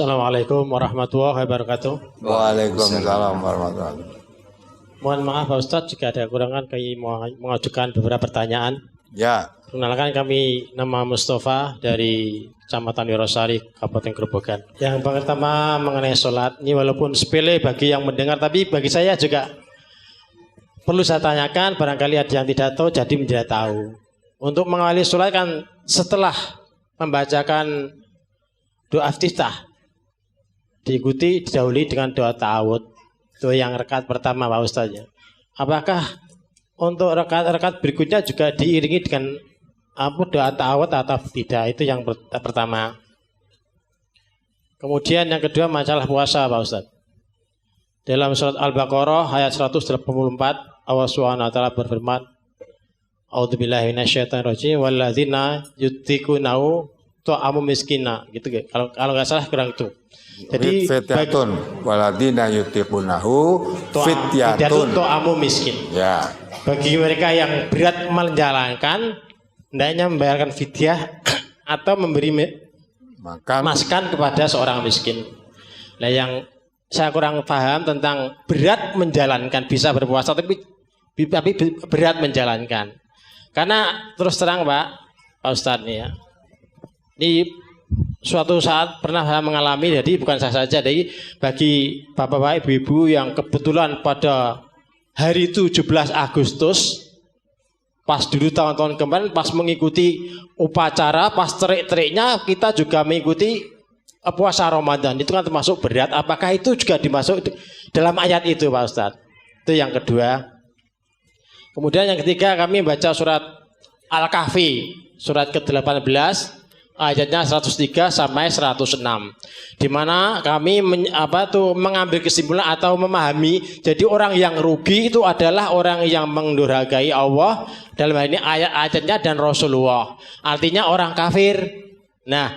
Assalamualaikum warahmatullahi wabarakatuh. Waalaikumsalam warahmatullahi wabarakatuh. Mohon maaf Pak Ustadz jika ada kekurangan, kami mengajukan beberapa pertanyaan. Ya. Perkenalkan, kami nama Mustafa dari Kecamatan Wirosari, Kabupaten Grobogan. Yang pertama mengenai sholat, ini walaupun sepele bagi yang mendengar, tapi bagi saya juga perlu saya tanyakan, barangkali ada yang tidak tahu, jadi menjadi tahu. Untuk mengawali sholat kan setelah membacakan doa iftitah, diikuti didahului dengan doa ta'awud. Itu yang rakaat pertama Pak Ustadz. Apakah untuk rakaat berikutnya juga diiringi dengan doa ta'awud atau tidak? Itu yang pertama. Kemudian yang kedua masalah puasa Pak Ustadz. Dalam surat Al-Baqarah ayat 184 Allah Subhanahu wa taala berfirman, A'udzubillahi minasyaitonirrajim walladzina yutiqunahu ta'amu miskina, gitu kalau nggak salah kurang itu. Jadi fityatun waladina yutiqunahu fityatun ta'amu miskin. Ya. Bagi mereka yang berat menjalankan, hendaknya membayarkan fidyah atau memberi maskan kepada seorang miskin. Nah, yang saya kurang paham tentang berat menjalankan, bisa berpuasa tapi berat menjalankan. Karena terus terang Pak Ustadz nih ya, di suatu saat pernah saya mengalami, jadi bukan saya saja, jadi bagi bapak-bapak ibu-ibu yang kebetulan pada hari 17 Agustus pas dulu tahun-tahun kemarin pas mengikuti upacara, pas terik-teriknya kita juga mengikuti puasa Ramadan, itu kan termasuk berat. Apakah itu juga dimasuk dalam ayat itu Pak Ustadz? Itu yang kedua. Kemudian yang ketiga, kami baca surat Al-Kahfi surat ke-18 ayatnya 103 sampai 106, di mana kami mengambil kesimpulan atau memahami, jadi orang yang rugi itu adalah orang yang mendurhakai Allah, dalam hal ini ayat-ayatnya dan Rasulullah, artinya orang kafir. Nah,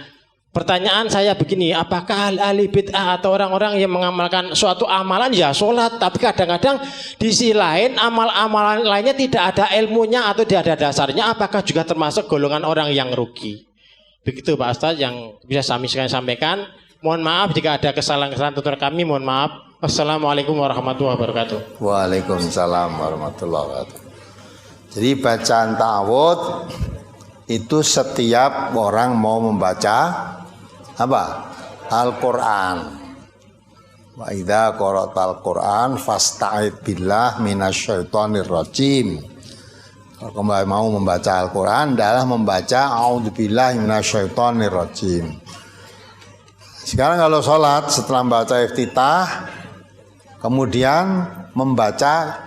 pertanyaan saya begini, apakah ahli bid'ah atau orang-orang yang mengamalkan suatu amalan ya sholat, tapi kadang-kadang di sisi lain amal-amalan lainnya tidak ada ilmunya atau tidak ada dasarnya, apakah juga termasuk golongan orang yang rugi? Begitu Pak Ustadz yang bisa kami sampaikan. Mohon maaf jika ada kesalahan-kesalahan tutur kami, mohon maaf. Wassalamualaikum warahmatullahi wabarakatuh. Waalaikumsalam warahmatullahi wabarakatuh. Jadi bacaan ta'awud itu setiap orang mau membaca apa? Al-Quran. Wa idza qara'tal Quran fasta'id billah minasyaitonir rajim. Kalau kembali mau membaca Al-Quran adalah membaca a'udzubillahi minasyaitonir rajim. Sekarang kalau sholat setelah membaca iftitah, kemudian membaca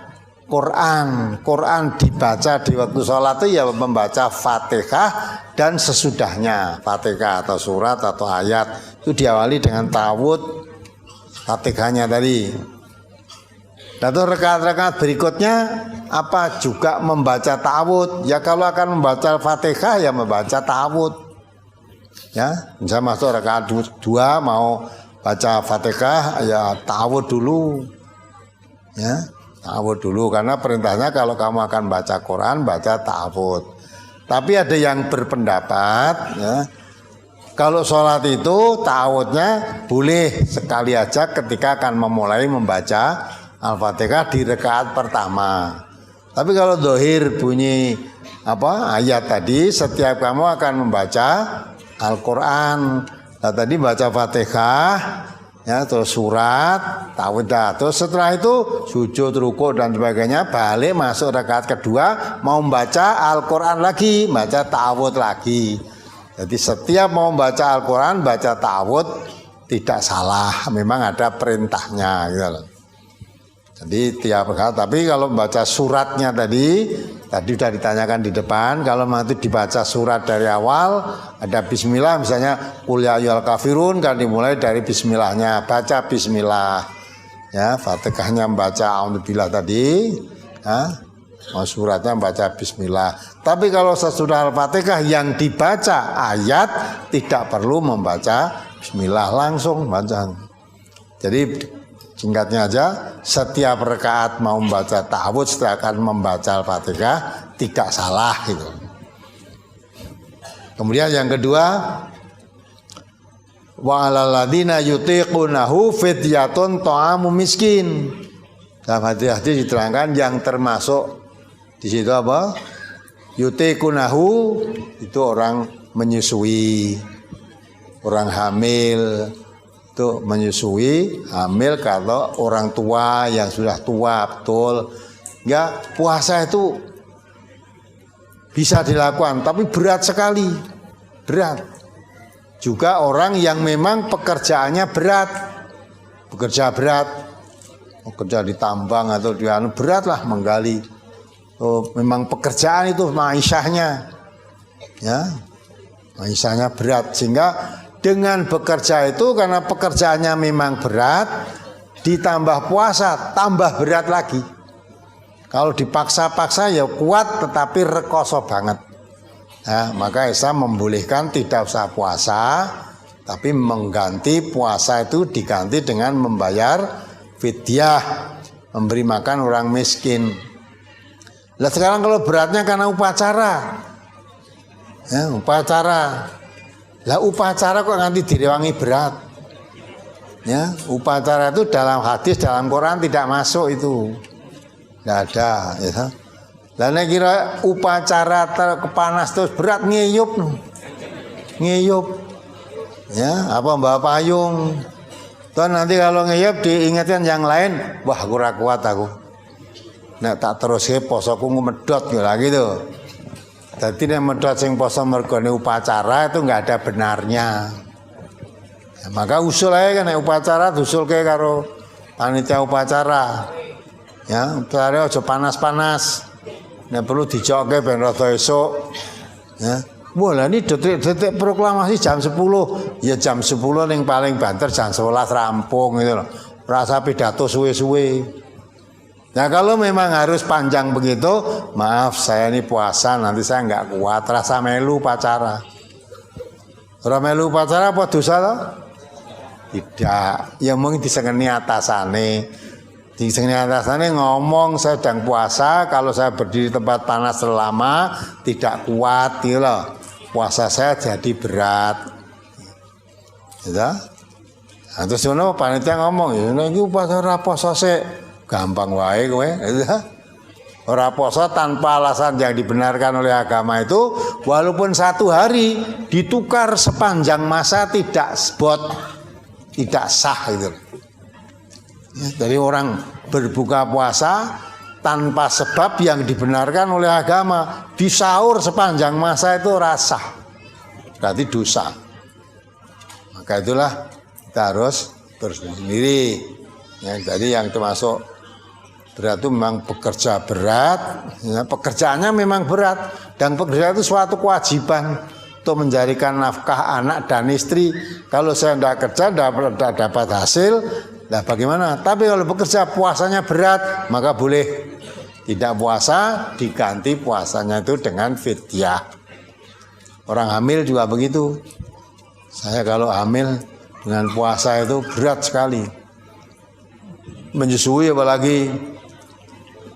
Quran. Quran dibaca di waktu sholat itu ya membaca Fatihah dan sesudahnya. Fatihah atau surat atau ayat itu diawali dengan ta'awud Fatihahnya tadi. Dan itu rakaat-rakaat berikutnya apa juga membaca ta'awud. Ya kalau akan membaca Fatihah ya membaca ta'awud. Ya, misalnya masuk rakaat 2 mau baca Fatihah ya ta'awud dulu. Ya. Ta'awud dulu, karena perintahnya kalau kamu akan baca Quran baca ta'awud. Tapi ada yang berpendapat ya, kalau sholat itu ta'awudnya boleh sekali aja ketika akan memulai membaca Al-Fatihah di rakaat pertama. Tapi kalau dohir bunyi ayat tadi, setiap kamu akan membaca Al-Quran. Nah, tadi baca Fatihah ya, terus surat, ta'awudah, terus setelah itu sujud, rukuk dan sebagainya, balik masuk rakaat kedua mau membaca Al-Quran lagi, baca ta'awud lagi. Jadi setiap mau membaca Al-Quran baca ta'awud tidak salah, memang ada perintahnya gitu loh. Jadi tiap rakaat, tapi kalau membaca suratnya tadi sudah ditanyakan di depan, kalau nanti dibaca surat dari awal ada bismillah, misalnya qul ya ayyuhal kafirun kan dimulai dari bismillahnya, baca bismillah ya, Fatihahnya membaca a'udzubillah tadi ya, suratnya membaca bismillah. Tapi kalau sesudah Al-Fatihah yang dibaca ayat tidak perlu membaca bismillah, langsung baca. Jadi singkatnya aja, setiap rakaat mau membaca ta'awud setelah akan membaca Al-Fatihah tidak salah gitu. Kemudian yang kedua, Wa 'alal ladzina yutiqunahu fidyatun ta'amu miskin. Dalam hadis diterangkan yang termasuk di situ apa? Yutiqunahu itu orang menyusui, orang hamil itu menyusui, hamil kalau orang tua yang sudah tua betul. Ya, puasa itu bisa dilakukan, tapi berat sekali, berat. Juga orang yang memang pekerjaannya berat, bekerja berat, bekerja di tambang atau di anu berat lah menggali. Oh, memang pekerjaan itu maishahnya, ya, maishahnya berat. Sehingga dengan bekerja itu karena pekerjaannya memang berat, ditambah puasa tambah berat lagi. Kalau dipaksa-paksa ya kuat tetapi rekoso banget. Nah, maka Islam membolehkan tidak usah puasa, tapi mengganti puasa itu diganti dengan membayar fidyah, memberi makan orang miskin. Lah sekarang kalau beratnya karena upacara, ya, upacara. Lah upacara kok nanti direwangi berat? Ya, upacara itu dalam hadis, dalam Quran tidak masuk itu. Tidak ada, ya. Lah nek kira upacara kepanas terus berat ngeyup. Ngeyup. Ya, apa Mbak Payung. Tuh nanti kalau ngeyup diingatkan yang lain, wah aku ora kuat aku. Nek tak teruske posoku ngumedhot ya gitu. Dadi nek medhot sing poso mergone upacara itu enggak ada benarnya. Ya, maka usul aja kan nek upacara diusulke karo panitia upacara. Ya, upacara aja panas-panas. Nek perlu dijokke ben rada esuk. Ya. Wah, lah ini detik-detik proklamasi jam 10. Ya jam 10 ning paling banter jam 11 rampung gitu loh. Rasa pidato suwe-suwe. Nah, kalau memang harus panjang begitu, maaf saya ini puasa nanti saya enggak kuat rasa melu upacara. Ora melu upacara apa dosa toh? Tidak. Ya mungkin disengeni atasane. Di sini atasannya ngomong saya sedang puasa, kalau saya berdiri tempat panas selama tidak kuat gitu loh. Puasa saya jadi berat. Gitu. Nah, terus panitia ngomong, ya ini puasa ora poso sik. Gampang wae kowe, gitu. Ora poso tanpa alasan yang dibenarkan oleh agama itu, walaupun 1 hari ditukar sepanjang masa tidak spot, tidak sah gitu. Ya, dari orang berbuka puasa tanpa sebab yang dibenarkan oleh agama, disaur sepanjang masa itu rasa, berarti dosa. Maka itulah kita harus bersendiri. Ya, jadi yang termasuk berat itu memang bekerja berat, ya, pekerjaannya memang berat dan pekerjaan itu suatu kewajiban untuk mencarikan nafkah anak dan istri. Kalau saya tidak kerja, tidak dapat hasil. Nah bagaimana? Tapi kalau bekerja puasanya berat, maka boleh tidak puasa, diganti puasanya itu dengan fidyah. Orang hamil juga begitu. Saya kalau hamil dengan puasa itu berat sekali. Menyusui apalagi.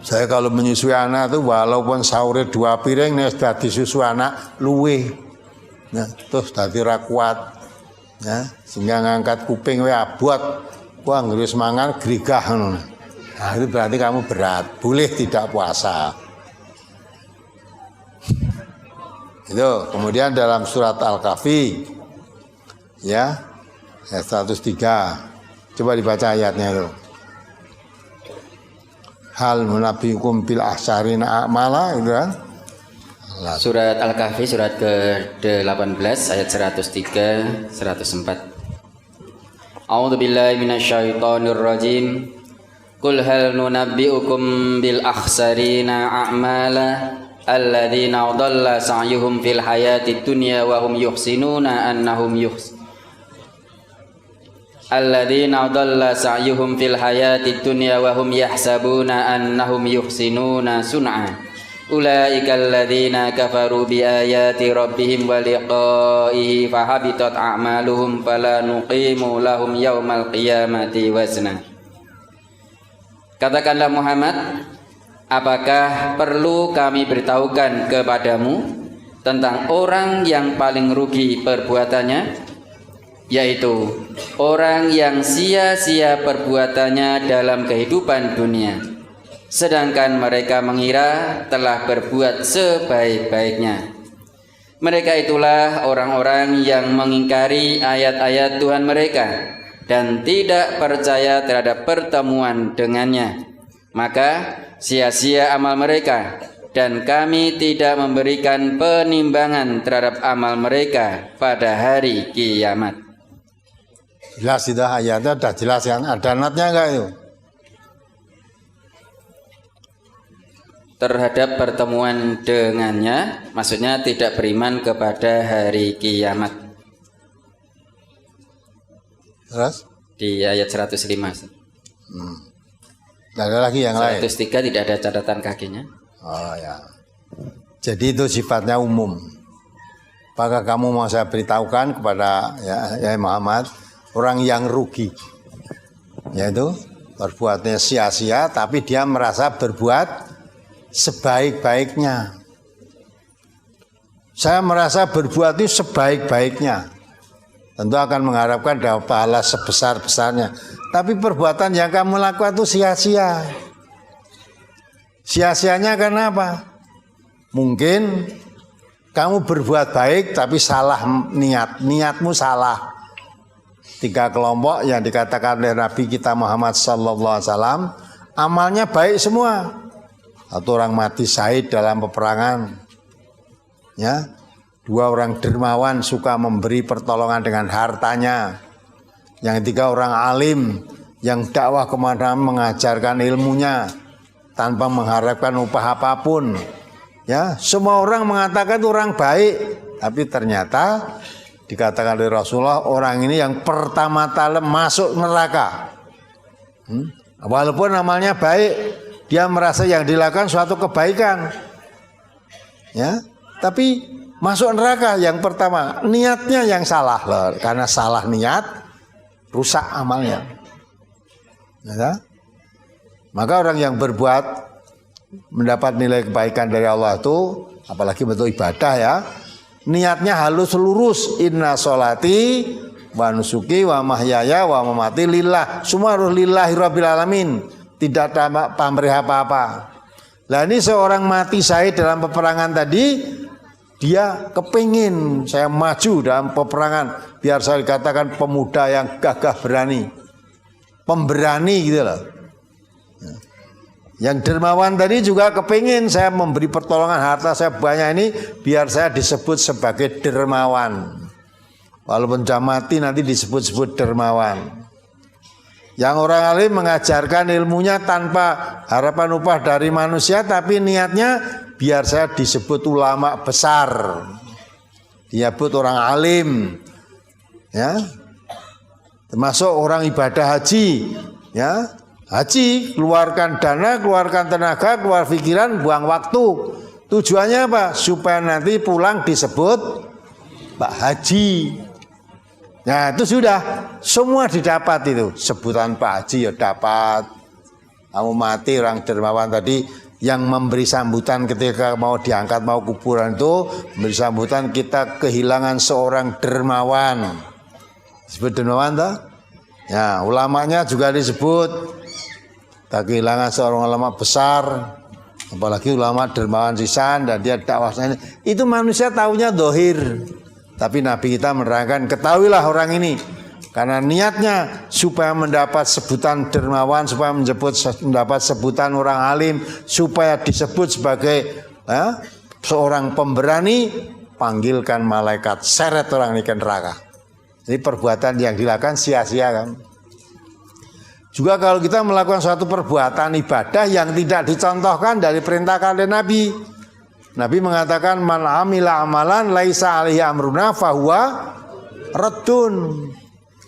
Saya kalau menyusui anak itu walaupun sahurnya 2 piring, nih sudah disusu anak luwe. Nah, terus tadi ra kuat. Ya, sehingga ngangkat kuping we abot. Wah, ngurus mangan grigah ngono. Nah, itu berarti kamu berat, boleh tidak puasa. Itu. Kemudian dalam surat Al-Kahfi ya, ayat 103. Coba dibaca ayatnya itu. Hal munabiukum bil ahsarina a'mala gitu kan. Surat Al-Kahfi surat ke-18 ayat 103 104. A'udzu billahi minasyaitonir rajim. Qul hal nunabbiukum bil akhsarina a'mala alladzina dhalla sa'yuhum fil hayatid dunya wa hum yuhsinuna annahum alladzina dhalla sa'yuhum fil hayatid dunya wa hum yahsabuna annahum yuhsinuna sun'a. Ulaika alladzina kafaru bi ayati rabbihim wa liqa'ihi fahabitat a'maluhum fala nuqimu lahum yaumal qiyamati wazna. Katakanlah Muhammad, apakah perlu kami beritahukan kepadamu tentang orang yang paling rugi perbuatannya, yaitu orang yang sia-sia perbuatannya dalam kehidupan dunia, sedangkan mereka mengira telah berbuat sebaik-baiknya. Mereka itulah orang-orang yang mengingkari ayat-ayat Tuhan mereka dan tidak percaya terhadap pertemuan dengannya. Maka sia-sia amal mereka, dan kami tidak memberikan penimbangan terhadap amal mereka pada hari kiamat. Jelas itu ayatnya, sudah jelas kan? Ada natnya enggak itu? Terhadap pertemuan dengannya, maksudnya tidak beriman kepada hari kiamat. Terus? Di ayat 105. Tidak ada lagi yang lain? 103 tidak ada catatan kakinya. Oh ya. Jadi itu sifatnya umum. Apakah kamu mau saya beritahukan kepada ya Muhammad, orang yang rugi, yaitu berbuatnya sia-sia, tapi dia merasa berbuat sebaik-baiknya. Saya merasa berbuat itu sebaik-baiknya. Tentu akan mengharapkan dapat pahala sebesar-besarnya. Tapi perbuatan yang kamu lakukan itu sia-sia. Sia-sianya karena apa? Mungkin kamu berbuat baik tapi salah niatmu salah. 3 kelompok yang dikatakan oleh Nabi kita Muhammad SAW, amalnya baik semua. Satu orang mati syahid dalam peperangan, ya. 2 orang dermawan suka memberi pertolongan dengan hartanya. Yang 3 orang alim yang dakwah kemana mengajarkan ilmunya tanpa mengharapkan upah apapun. Ya, semua orang mengatakan itu orang baik, tapi ternyata dikatakan oleh Rasulullah orang ini yang pertama-tama masuk neraka. Walaupun amalnya baik, dia merasa yang dilakukan suatu kebaikan. Ya, tapi masuk neraka yang pertama, niatnya yang salah loh. Karena salah niat rusak amalnya. Ya? Maka orang yang berbuat mendapat nilai kebaikan dari Allah itu, apalagi bentuk ibadah ya, niatnya halus lurus. Inna sholati wa nusuki wa mahyaya wa mamati lillah. Semua harus lillahi rabbil alamin. Tidak pamrih apa-apa. Lah ini seorang mati syahid dalam peperangan tadi, dia kepingin saya maju dalam peperangan biar saya dikatakan pemuda yang gagah berani, pemberani gitu loh. Yang dermawan tadi juga kepingin saya memberi pertolongan, harta saya banyak ini biar saya disebut sebagai dermawan. Walaupun sudah mati nanti disebut-sebut dermawan. Yang orang alim mengajarkan ilmunya tanpa harapan upah dari manusia, tapi niatnya biar saya disebut ulama besar, disebut orang alim, ya, termasuk orang ibadah haji, ya, haji keluarkan dana, keluarkan tenaga, keluar pikiran, buang waktu. Tujuannya apa? Supaya nanti pulang disebut Pak Haji. Nah itu sudah semua didapat itu, sebutan Pak Haji ya dapat. Kamu mati orang dermawan tadi yang memberi sambutan ketika mau diangkat mau kuburan itu memberi sambutan, kita kehilangan seorang dermawan. Disebut dermawan toh? Ya, ulamanya juga disebut. Tak kehilangan seorang ulama besar, apalagi ulama dermawan sisan dan dia dakwahnya itu manusia taunya dohir. Tapi Nabi kita menerangkan, ketahuilah orang ini karena niatnya supaya mendapat sebutan dermawan, supaya mendapat sebutan orang alim, supaya disebut sebagai seorang pemberani, panggilkan malaikat, seret orang ini ke neraka. Jadi perbuatan yang dilakukan sia-sia kan. Juga kalau kita melakukan suatu perbuatan ibadah yang tidak dicontohkan dari perintah oleh Nabi. Nabi mengatakan man amila amalan laisa alaihi amruna fahuwa raddun.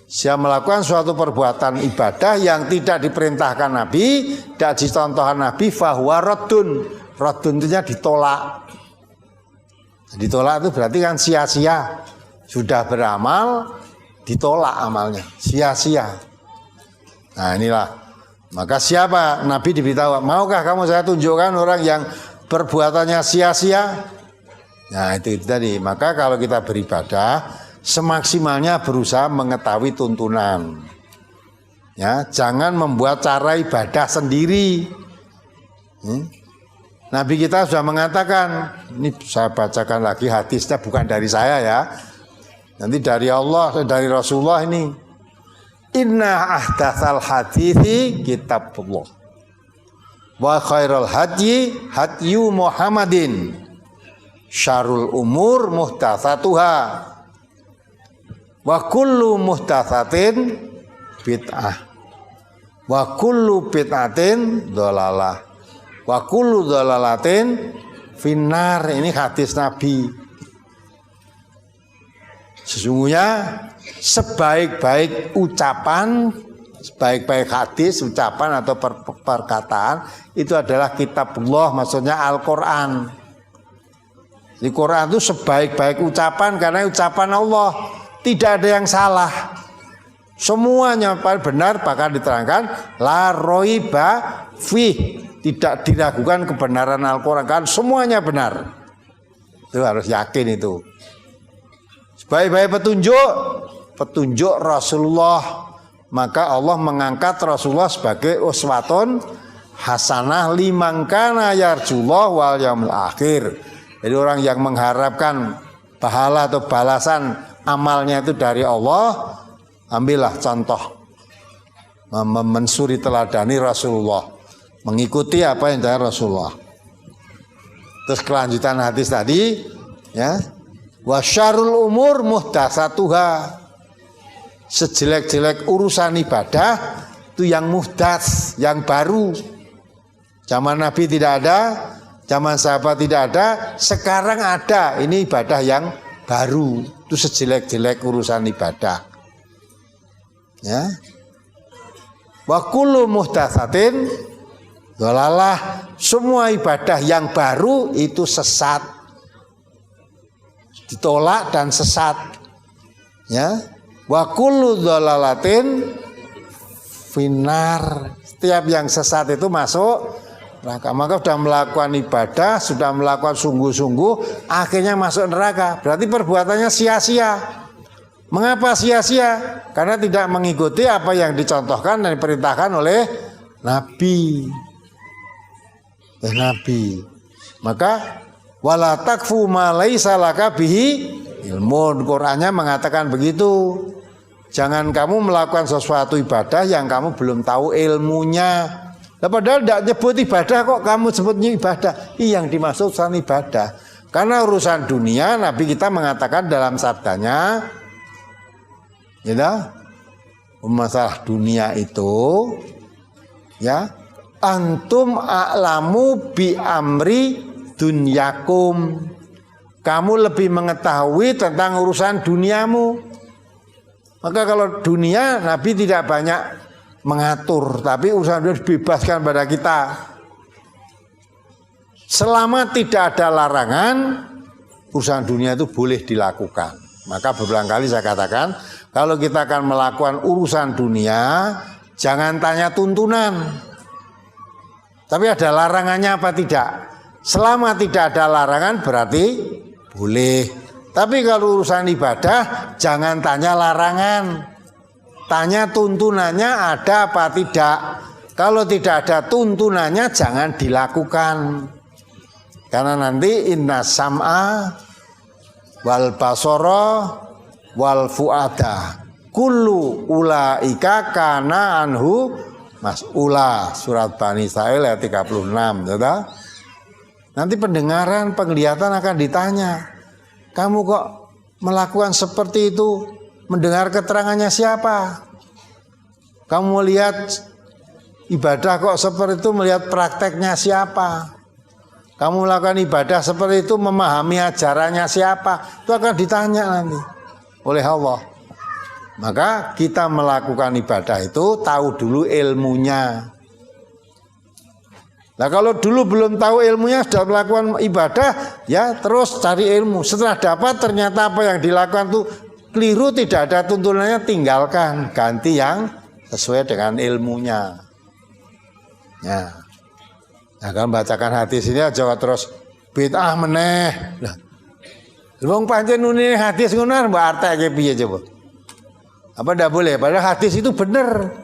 Siapa melakukan suatu perbuatan ibadah yang tidak diperintahkan Nabi, tidak dicontohkan Nabi, fahuwa raddun. Raddun itu ditolak. Ditolak itu berarti kan sia-sia. Sudah beramal ditolak amalnya, sia-sia. Nah inilah. Maka siapa Nabi diberitahu, maukah kamu saya tunjukkan orang yang perbuatannya sia-sia? Nah itu tadi. Maka kalau kita beribadah, semaksimalnya berusaha mengetahui tuntunan. Ya, jangan membuat cara ibadah sendiri. Nabi kita sudah mengatakan, ini saya bacakan lagi hadisnya, bukan dari saya ya. Nanti dari Allah, dari Rasulullah ini. Inna ahdatsal hadithi kitabullah. Wa khairul hadyi hadyu Muhammadin. Syarul umur muhdatsatuha. Wa kullu muhdatsatin bid'ah. Wa kullu bid'atin dhalalah. Wa kullu dhalalatin finnar. Ini hadis Nabi. Sesungguhnya sebaik-baik ucapan, sebaik-baik hadis, ucapan atau perkataan itu adalah kitabullah, maksudnya Al-Quran. Di Quran itu sebaik-baik ucapan karena ucapan Allah, tidak ada yang salah. Semuanya benar, bahkan diterangkan la roiba fih, tidak diragukan kebenaran Al-Quran, kan semuanya benar. Itu harus yakin itu. Sebaik-baik petunjuk Rasulullah, maka Allah mengangkat Rasulullah sebagai uswatun hasanah liman kana yarjullah wal yaumil akhir. Jadi orang yang mengharapkan pahala atau balasan amalnya itu dari Allah, ambillah contoh mensuri teladani Rasulullah, mengikuti apa yang dari Rasulullah. Terus kelanjutan hadis tadi, ya, wasyarul umur muhdatsatuha. Sejelek-jelek urusan ibadah itu yang muhdats, yang baru. Zaman Nabi tidak ada, zaman sahabat tidak ada, sekarang ada. Ini ibadah yang baru. Itu sejelek-jelek urusan ibadah. Ya. Wa kullu muhdatsatin dhalalah. Semua ibadah yang baru itu sesat. Ditolak dan sesat. Ya. Wa kullu dhalalatin finnar. Setiap yang sesat itu masuk neraka. Maka sudah melakukan ibadah, sudah melakukan sungguh-sungguh, akhirnya masuk neraka. Berarti perbuatannya sia-sia. Mengapa sia-sia? Karena tidak mengikuti apa yang dicontohkan dan diperintahkan oleh Nabi. Nabi. Maka wala takfu ma laisa laka bihi ilmun. Qur'annya mengatakan begitu. Jangan kamu melakukan sesuatu ibadah yang kamu belum tahu ilmunya. Nah, padahal tidak nyebut ibadah kok kamu sebutnya ibadah. Yang dimaksud urusan ibadah. Karena urusan dunia Nabi kita mengatakan dalam sabdanya, ya, masalah dunia itu, ya, antum a'lamu bi amri dunyakum. Kamu lebih mengetahui tentang urusan duniamu. Maka kalau dunia Nabi tidak banyak mengatur, tapi urusan dunia dibebaskan pada kita. Selama tidak ada larangan, urusan dunia itu boleh dilakukan. Maka berulang kali saya katakan, kalau kita akan melakukan urusan dunia, jangan tanya tuntunan. Tapi ada larangannya apa tidak? Selama tidak ada larangan berarti boleh. Tapi kalau urusan ibadah, jangan tanya larangan. Tanya tuntunannya ada apa tidak. Kalau tidak ada tuntunannya jangan dilakukan. Karena nanti inna sam'a wal basara wal fuada kullu ulaika kana anhu mas'ula. Surat Bani Israil ayat 36. Ya, nanti pendengaran, penglihatan akan ditanya. Kamu kok melakukan seperti itu? Mendengar keterangannya siapa? Kamu melihat ibadah kok seperti itu, melihat prakteknya siapa? Kamu melakukan ibadah seperti itu, memahami ajarannya siapa? Itu akan ditanya nanti oleh Allah. Maka kita melakukan ibadah itu tahu dulu ilmunya. Nah kalau dulu belum tahu ilmunya, sudah melakukan ibadah, ya terus cari ilmu. Setelah dapat ternyata apa yang dilakukan itu keliru, tidak ada tuntunannya, tinggalkan, ganti yang sesuai dengan ilmunya. Ya. Nah, kalau bacakan hadis ini aja terus bid'ah meneh. Nah, Wong pancen nune hadis ngono mbok arteke piye coba? Apa ndak boleh? Padahal hadis itu benar.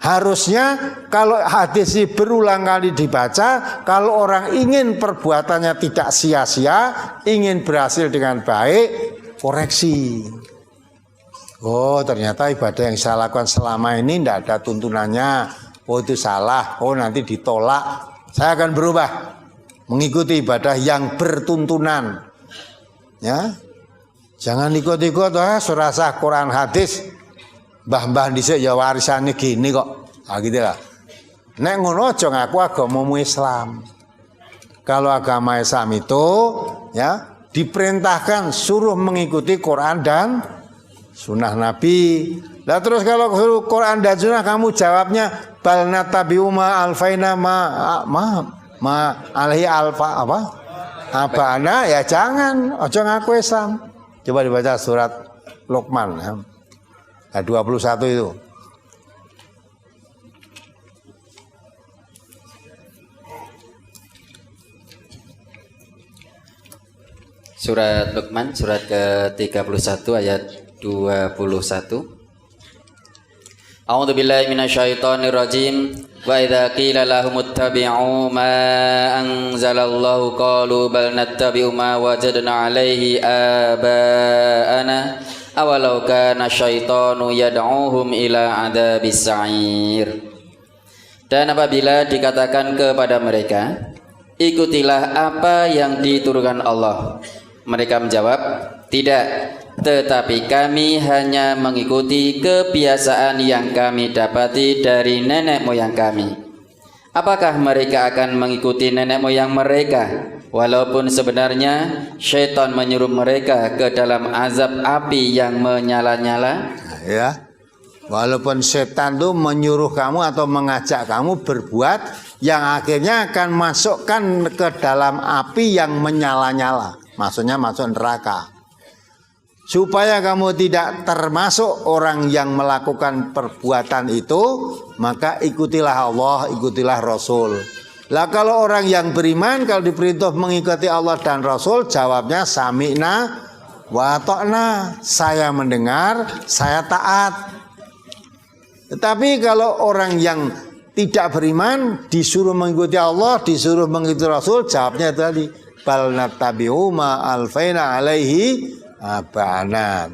Harusnya kalau hadis ini berulang kali dibaca, kalau orang ingin perbuatannya tidak sia-sia, ingin berhasil dengan baik, koreksi. Oh, ternyata ibadah yang saya lakukan selama ini tidak ada tuntunannya. Oh, itu salah. Oh, nanti ditolak. Saya akan berubah mengikuti ibadah yang bertuntunan. Ya, jangan ikut-ikut surasah Quran hadis. Mbah-mbah dhisik ya warisane gini kok. Ah gitu lah. Nek ngono aja ngaku agamamu Islam. Kalau agama Islam itu ya diperintahkan suruh mengikuti Quran dan sunnah Nabi. Lah terus kalau suruh Quran dan sunnah kamu jawabnya bal natabi'u ma alfaina ma alaihi alfa apa? Abana ya jangan, aja ngaku Islam. Coba dibaca surat Luqman ya. 21 itu. Surat Luqman surat ke-31 ayat 21. A'udzu billahi minasyaitonir rajim. Wa idza qila lahum ittabi'u ma anzalallahu qalu bal nattabi'u ma wajadna 'alaihi aba'ana awalau kana syaitanu yad'uhum ila 'adzabis sa'ir. Dan apabila dikatakan kepada mereka, ikutilah apa yang diturunkan Allah, mereka menjawab, tidak, tetapi kami hanya mengikuti kebiasaan yang kami dapati dari nenek moyang kami. Apakah mereka akan mengikuti nenek moyang mereka, walaupun sebenarnya syaitan menyuruh mereka ke dalam azab api yang menyala-nyala? Ya, walaupun setan itu menyuruh kamu atau mengajak kamu berbuat yang akhirnya akan masukkan ke dalam api yang menyala-nyala. Maksudnya masuk neraka. Supaya kamu tidak termasuk orang yang melakukan perbuatan itu, maka ikutilah Allah, ikutilah Rasul. Lah kalau orang yang beriman, kalau diperintah mengikuti Allah dan Rasul, jawabnya sami'na wa ta'na. Saya mendengar, saya taat. Tetapi kalau orang yang tidak beriman, disuruh mengikuti Allah, disuruh mengikuti Rasul, jawabnya tadi bal nattabi'u ma alfaina alaihi abana.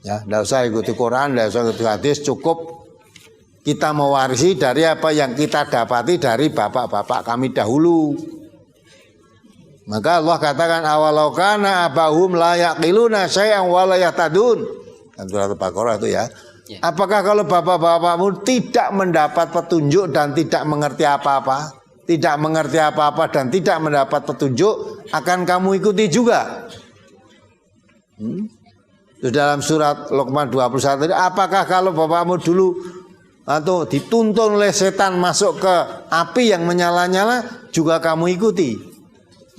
Ya, enggak usah ikuti Quran, enggak usah ikuti hadis, cukup kita mewarisi dari apa yang kita dapati dari bapak-bapak kami dahulu. Maka Allah katakan awalau kana abahum la yaqiluna syai'an wa la yahtadun. Dan surat Al-Baqarah itu ya. Apakah kalau bapak-bapakmu tidak mendapat petunjuk dan tidak mengerti apa-apa, tidak mengerti apa-apa dan tidak mendapat petunjuk, akan kamu ikuti juga? Itu dalam surat Luqman 21. Apakah kalau bapakmu dulu atau dituntun oleh setan masuk ke api yang menyala-nyala juga kamu ikuti?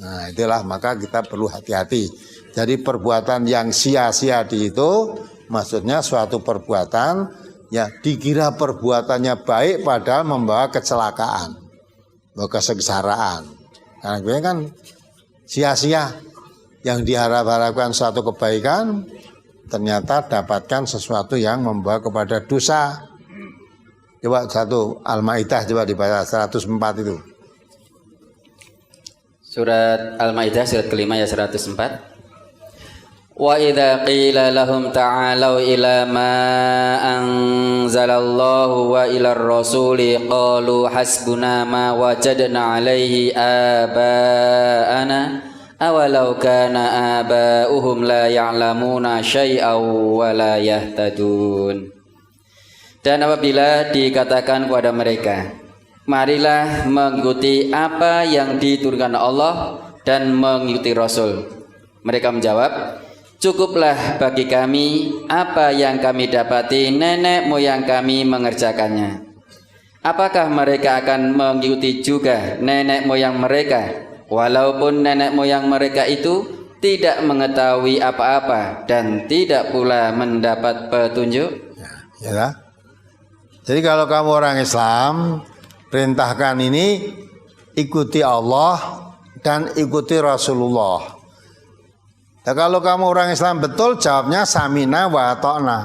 Nah itulah, maka kita perlu hati-hati. Jadi perbuatan yang sia-sia di itu, maksudnya suatu perbuatan ya dikira perbuatannya baik padahal membawa kecelakaan, membawa kesengsaraan. Karena gue kan sia-sia, yang diharap-harapkan suatu kebaikan ternyata dapatkan sesuatu yang membawa kepada dosa. Coba satu Al-Maidah, coba dibaca 104 itu. Surat Al-Maidah surat kelima ya 104. Wa idza qila lahum ta'alu ila ma anzalallahu wa ila ar-rasuli qalu hasbuna ma wajadna 'alaihi aba'ana awalau kana aba'uhum la ya'lamuna syai'aw wa la yahtadun. Dan apabila dikatakan kepada mereka, marilah mengikuti apa yang diturunkan Allah dan mengikuti Rasul, mereka menjawab, cukuplah bagi kami apa yang kami dapati nenek moyang kami mengerjakannya. Apakah mereka akan mengikuti juga nenek moyang mereka, walaupun nenek moyang mereka itu tidak mengetahui apa-apa dan tidak pula mendapat petunjuk? Ya. Jadi kalau kamu orang Islam, perintahkan ini ikuti Allah dan ikuti Rasulullah. Nah, kalau kamu orang Islam betul, jawabnya samina wa ata'na.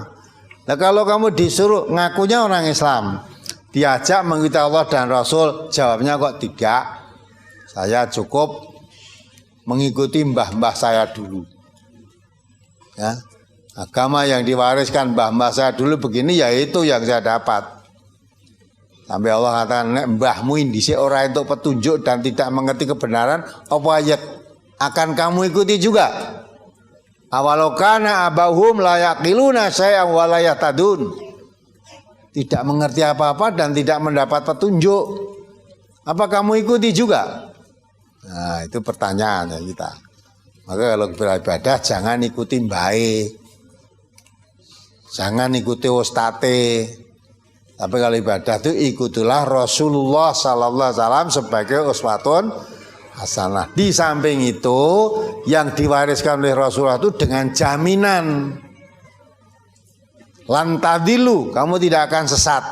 Nah, kalau kamu disuruh ngakunya orang Islam, diajak mengikuti Allah dan Rasul, jawabnya kok tidak. Saya cukup mengikuti mbah-mbah saya dulu. Ya. Agama yang diwariskan mbah-mbah saya dulu begini, ya itu yang saya dapat. Sampai Allah katakan, nek mbahmu indisi orang untuk petunjuk dan tidak mengerti kebenaran, apa ayat akan kamu ikuti juga? Awalokana abahum layakiluna syai'an wa la yahtadun. Tidak mengerti apa-apa dan tidak mendapat petunjuk. Apa kamu ikuti juga? Nah, itu pertanyaan kita. Maka kalau beribadah jangan ikuti baik. Jangan ikuti ustate. Tapi kalau ibadah itu ikutilah Rasulullah sallallahu alaihi wasallam sebagai uswatun hasanah. Di samping itu yang diwariskan oleh Rasulullah itu dengan jaminan lantadilu, kamu tidak akan sesat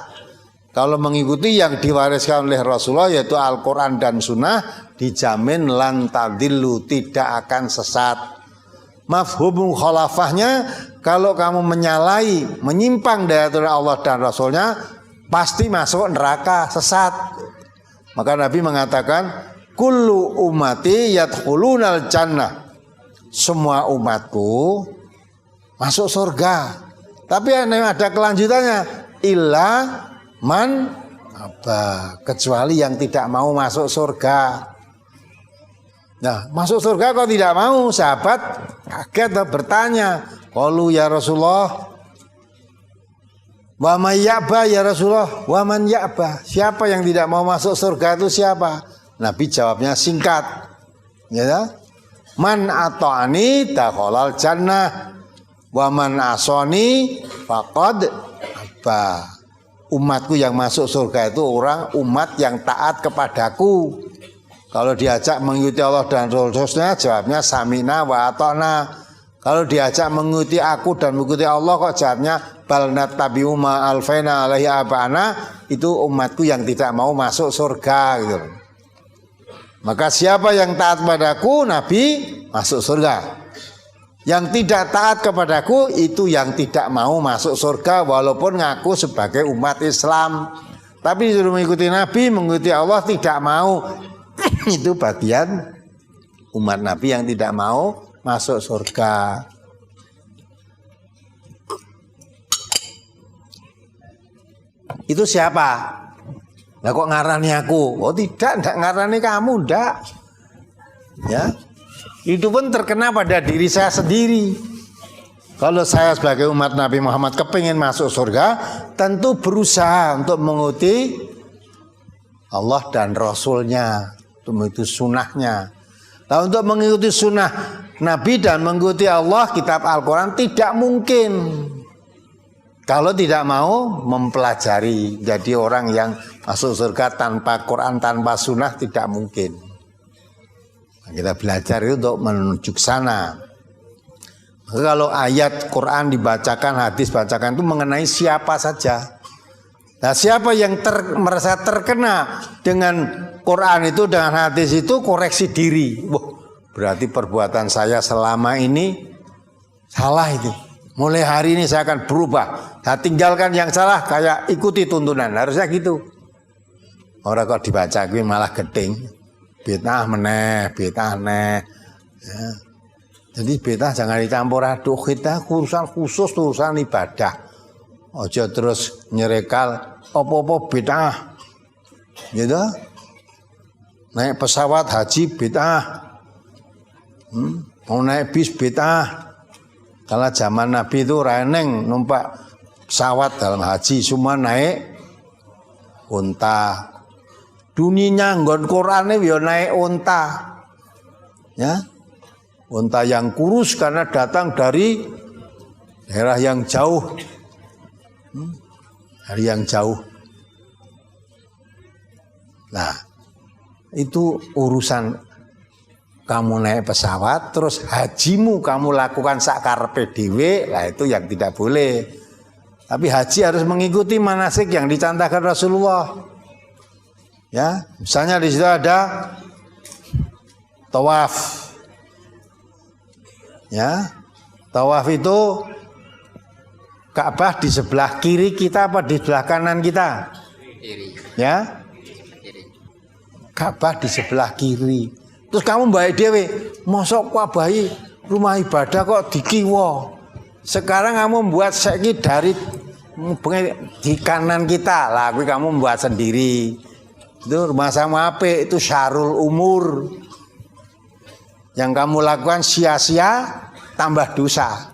kalau mengikuti yang diwariskan oleh Rasulullah yaitu Al-Quran dan Sunnah, dijamin lantadilu, tidak akan sesat. Mafhumul khalafahnya, kalau kamu menyalahi, menyimpang dari aturan Allah dan Rasulnya, pasti masuk neraka, sesat. Maka Nabi mengatakan, kullu ummati yadkhulunal jannah. Semua umatku masuk surga. Tapi ada kelanjutannya, illa man aba, kecuali yang tidak mau masuk surga. Nah, masuk surga kok tidak mau? Sahabat kaget bertanya, qalu ya Rasulullah, wa man ya'ba ya Rasulullah, wa man ya'ba, siapa yang tidak mau masuk surga itu siapa? Nabi jawabnya singkat, ya, man ata'ani dakhalal jannah, wa man asani faqad aba. Umatku yang masuk surga itu orang umat yang taat kepadaku. Kalau diajak mengikuti Allah dan Rasulnya, jawabnya samina wa ata'na. Kalau diajak mengikuti aku dan mengikuti Allah, kok jawabnya bal nattabi'u ma alfaina alaihi abana. Itu umatku yang tidak mau masuk surga gitu. Maka siapa yang taat padaku, Nabi masuk surga. Yang tidak taat kepadaku, itu yang tidak mau masuk surga walaupun ngaku sebagai umat Islam. Tapi disuruh mengikuti Nabi, mengikuti Allah tidak mau. Itu bagian umat Nabi yang tidak mau masuk surga. Itu siapa? Lah kok ngarani aku? Oh tidak ngarani kamu, ndak. Ya. Itu pun terkena pada diri saya sendiri. Kalau saya sebagai umat Nabi Muhammad kepingin masuk surga, tentu berusaha untuk mengikuti Allah dan Rasulnya, untuk mengikuti sunnahnya. Nah, untuk mengikuti sunnah Nabi dan mengikuti Allah, kitab Al-Quran tidak mungkin kalau tidak mau mempelajari. Jadi orang yang masuk surga tanpa Quran, tanpa sunnah tidak mungkin. Nah, kita belajar itu untuk menuju ke sana. Maka kalau ayat Quran dibacakan, hadis bacakan itu mengenai siapa saja. Nah, siapa yang merasa terkena dengan Quran itu, dengan hadis itu, koreksi diri. Wah, berarti perbuatan saya selama ini salah itu. Mulai hari ini saya akan berubah. Saya tinggalkan yang salah, kayak ikuti tuntunan. Harusnya gitu. Orang kok dibaca malah gedeng. Bid'ah meneh, bid'ah neh. Ya. Jadi bid'ah jangan dicampur aduk. Kita urusan khusus, urusan ibadah. Ojo terus nyerekal apa-apa bid'ah. Gitu. Naik pesawat haji bid'ah. Mau naik bis bid'ah. Kalau zaman Nabi itu reneng numpak pesawat dalam haji, semua naik unta. Duninya nggon Qur'ane yo naik unta. Ya. Unta yang kurus karena datang dari daerah yang jauh. Dari yang jauh. Nah, itu urusan kamu naik pesawat terus hajimu kamu lakukan sakarepe dhewe, lah itu yang tidak boleh. Tapi haji harus mengikuti manasik yang dicantumkan Rasulullah. Ya, misalnya di situ ada tawaf. Ya. Tawaf itu Ka'bah di sebelah kiri kita apa di sebelah kanan kita? Kiri. Ya. Kiri. Ka'bah di sebelah kiri. Terus kamu mbak dhewe, mosok wabahi rumah ibadah kok dikiwa. Sekarang kamu membuat saiki dari di kanan kita lah, kamu membuat sendiri. Itu rumah sama apik, itu syarul umur. Yang kamu lakukan sia-sia, tambah dosa,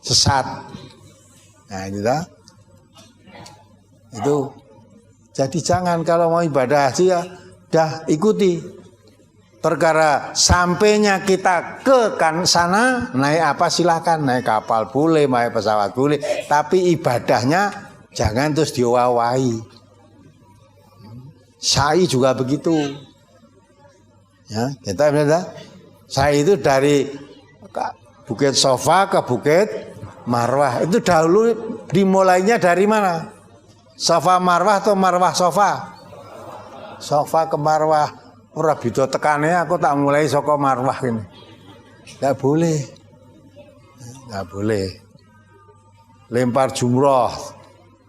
sesat. Nah itu. Jadi jangan kalau mau ibadah haji ya, dah ikuti. Perkara sampainya kita ke kan sana, naik apa silakan, naik kapal boleh, naik pesawat boleh, tapi ibadahnya jangan terus diwawahi. Sa'i juga begitu. Ya, kita bilang sa'i itu dari Bukit Sofa ke Bukit Marwah. Itu dahulu dimulainya dari mana? Sofa Marwah atau Marwah Sofa? Sofa ke Marwah. Ora beda tekane aku tak mulai saka Marwah ini. Enggak boleh. Enggak boleh. Lempar jumroh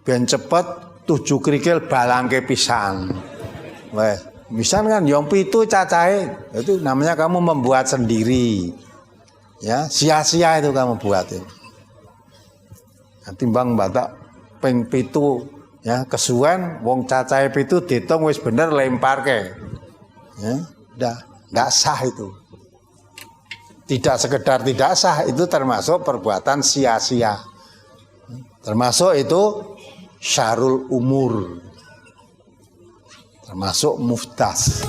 ben cepet 7 krikil balangke pisan. Wes, pisan kan yang 7 cacahe. Itu namanya kamu membuat sendiri. Ya, sia-sia itu kamu buat itu. Timbang batak ping 7 ya kesuwen wong cacahe 7 diitung wis bener lemparke. Ya, enggak sah itu. Tidak sekedar tidak sah, itu termasuk perbuatan sia-sia. Termasuk itu syarul umur. Termasuk muftas.